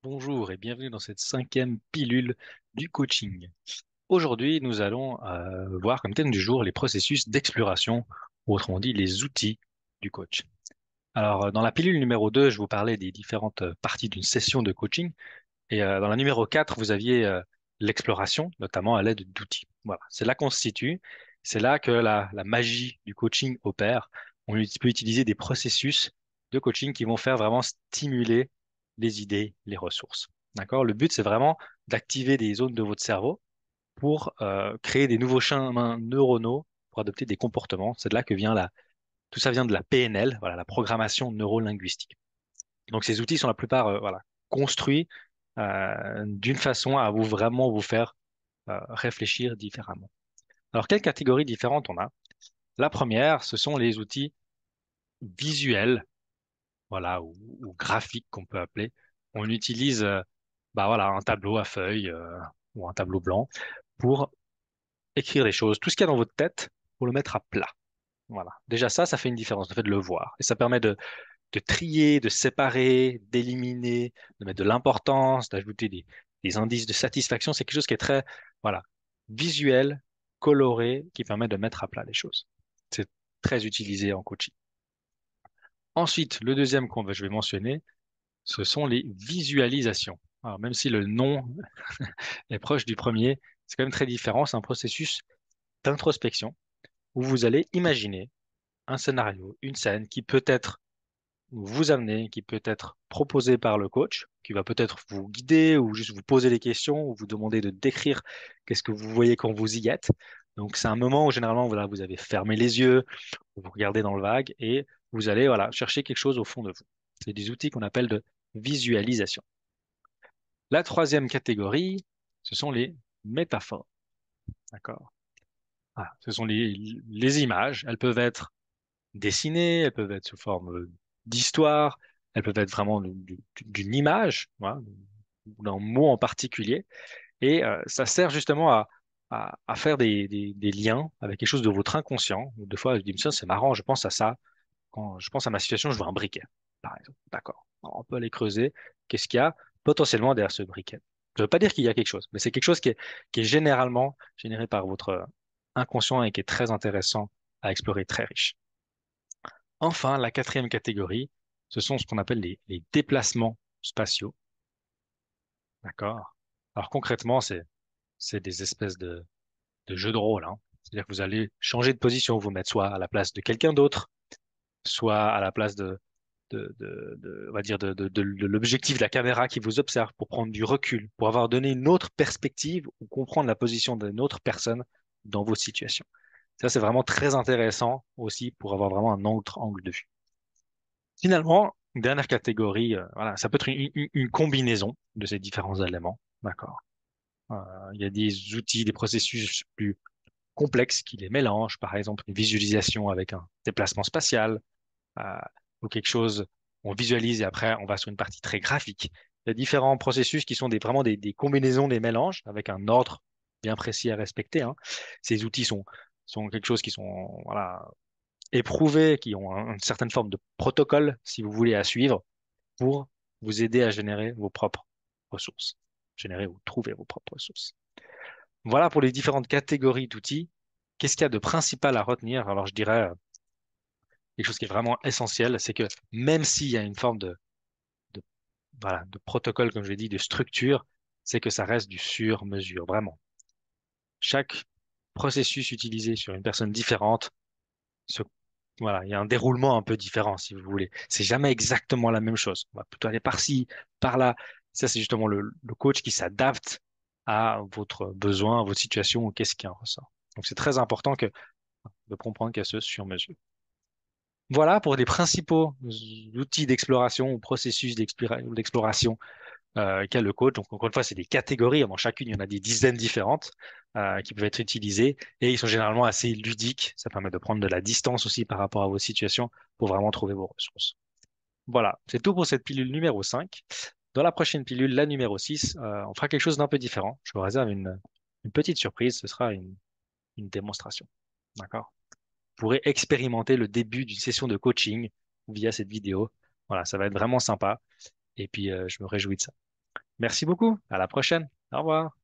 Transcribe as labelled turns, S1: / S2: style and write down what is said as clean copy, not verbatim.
S1: Bonjour et bienvenue dans cette cinquième pilule du coaching. Aujourd'hui, nous allons voir comme thème du jour les processus d'exploration, ou autrement dit les outils du coach. Alors, dans la pilule numéro 2, je vous parlais des différentes parties d'une session de coaching. Et dans la numéro 4, vous aviez l'exploration, notamment à l'aide d'outils. Voilà, c'est là qu'on se situe. C'est là que la magie du coaching opère. Peut utiliser des processus de coaching qui vont faire vraiment stimuler les idées, les ressources. D'accord? Le but, c'est vraiment d'activer des zones de votre cerveau pour créer des nouveaux chemins neuronaux pour adopter des comportements. C'est de là que tout ça vient de la PNL, voilà, la programmation neurolinguistique. Donc ces outils sont la plupart voilà, construits d'une façon à vraiment vous faire réfléchir différemment. Alors quelles catégories différentes on a? La première, ce sont les outils visuels, voilà, ou graphiques qu'on peut appeler. On utilise bah voilà, un tableau à feuilles ou un tableau blanc pour écrire les choses, tout ce qu'il y a dans votre tête, pour le mettre à plat. Voilà. Déjà ça fait une différence, le fait de le voir. Et ça permet de trier, de séparer, d'éliminer, de mettre de l'importance, d'ajouter des indices de satisfaction. C'est quelque chose qui est très, voilà, visuel, coloré, qui permet de mettre à plat les choses. C'est très utilisé en coaching. Ensuite, le deuxième je vais mentionner, ce sont les visualisations. Alors, même si le nom est proche du premier, c'est quand même très différent. C'est un processus d'introspection où vous allez imaginer un scénario, une scène qui peut être vous amener, qui peut être proposé par le coach, qui va peut-être vous guider ou juste vous poser des questions ou vous demander de décrire qu'est-ce que vous voyez quand vous y êtes. Donc, c'est un moment où généralement, voilà, vous avez fermé les yeux, vous regardez dans le vague et vous allez, voilà, chercher quelque chose au fond de vous. C'est des outils qu'on appelle de visualisation. La troisième catégorie, ce sont les métaphores. D'accord? Ah, ce sont les images. Elles peuvent être dessinées, elles peuvent être sous forme d'histoire, elles peuvent être vraiment d'une image, voilà, ou d'un mot en particulier. Et ça sert justement à faire des liens avec quelque chose de votre inconscient. Des fois, je dis, tiens, c'est marrant, je pense à ça. Quand je pense à ma situation, je vois un briquet, par exemple. D'accord. Alors, on peut aller creuser. Qu'est-ce qu'il y a potentiellement derrière ce briquet? Je ne veux pas dire qu'il y a quelque chose, mais c'est quelque chose qui est généralement généré par votre inconscient et qui est très intéressant à explorer, très riche. Enfin, la quatrième catégorie, ce sont ce qu'on appelle les déplacements spatiaux. D'accord? Alors concrètement, c'est des espèces de jeux de rôle, hein. C'est-à-dire que vous allez changer de position, vous mettre soit à la place de quelqu'un d'autre, soit à la place on va dire de l'objectif de la caméra qui vous observe pour prendre du recul, pour avoir donné une autre perspective ou comprendre la position d'une autre personne dans vos situations. Ça, c'est vraiment très intéressant aussi pour avoir vraiment un autre angle de vue. Finalement, une dernière catégorie, voilà, ça peut être une combinaison de ces différents éléments. D'accord. Euh, il y a des outils, des processus plus complexes qui les mélangent, par exemple une visualisation avec un déplacement spatial, euh, ou quelque chose, on visualise et après on va sur une partie très graphique. Il y a différents processus qui sont vraiment des combinaisons, des mélanges avec un ordre bien précis à respecter, hein. Ces outils sont quelque chose qui sont voilà, éprouvés, qui ont une certaine forme de protocole, si vous voulez, à suivre pour vous aider à générer vos propres ressources, générer ou trouver vos propres ressources. Voilà pour les différentes catégories d'outils. Qu'est-ce qu'il y a de principal à retenir? Alors, je dirais quelque chose qui est vraiment essentiel, c'est que même s'il y a une forme de, voilà, de protocole, comme je l'ai dit, de structure, c'est que ça reste du sur-mesure, vraiment. Chaque processus utilisé sur une personne différente, se- voilà, il y a un déroulement un peu différent, si vous voulez. C'est jamais exactement la même chose. On va plutôt aller par-ci, par-là. Ça, c'est justement le coach qui s'adapte à votre besoin, à votre situation, ou qu'est-ce qui en ressort. Donc, c'est très important de comprendre qu'il y a ce sur-mesure. Voilà pour les principaux outils d'exploration ou processus d'exploration qu'a le coach. Donc, encore une fois, c'est des catégories. Dans chacune, il y en a des dizaines différentes qui peuvent être utilisées et ils sont généralement assez ludiques. Ça permet de prendre de la distance aussi par rapport à vos situations pour vraiment trouver vos ressources. Voilà, c'est tout pour cette pilule numéro 5. Dans la prochaine pilule, la numéro 6, on fera quelque chose d'un peu différent. Je vous réserve une petite surprise. Ce sera une démonstration. D'accord? Pourrez expérimenter le début d'une session de coaching via cette vidéo. Voilà, ça va être vraiment sympa. Et puis, je me réjouis de ça. Merci beaucoup. À la prochaine. Au revoir.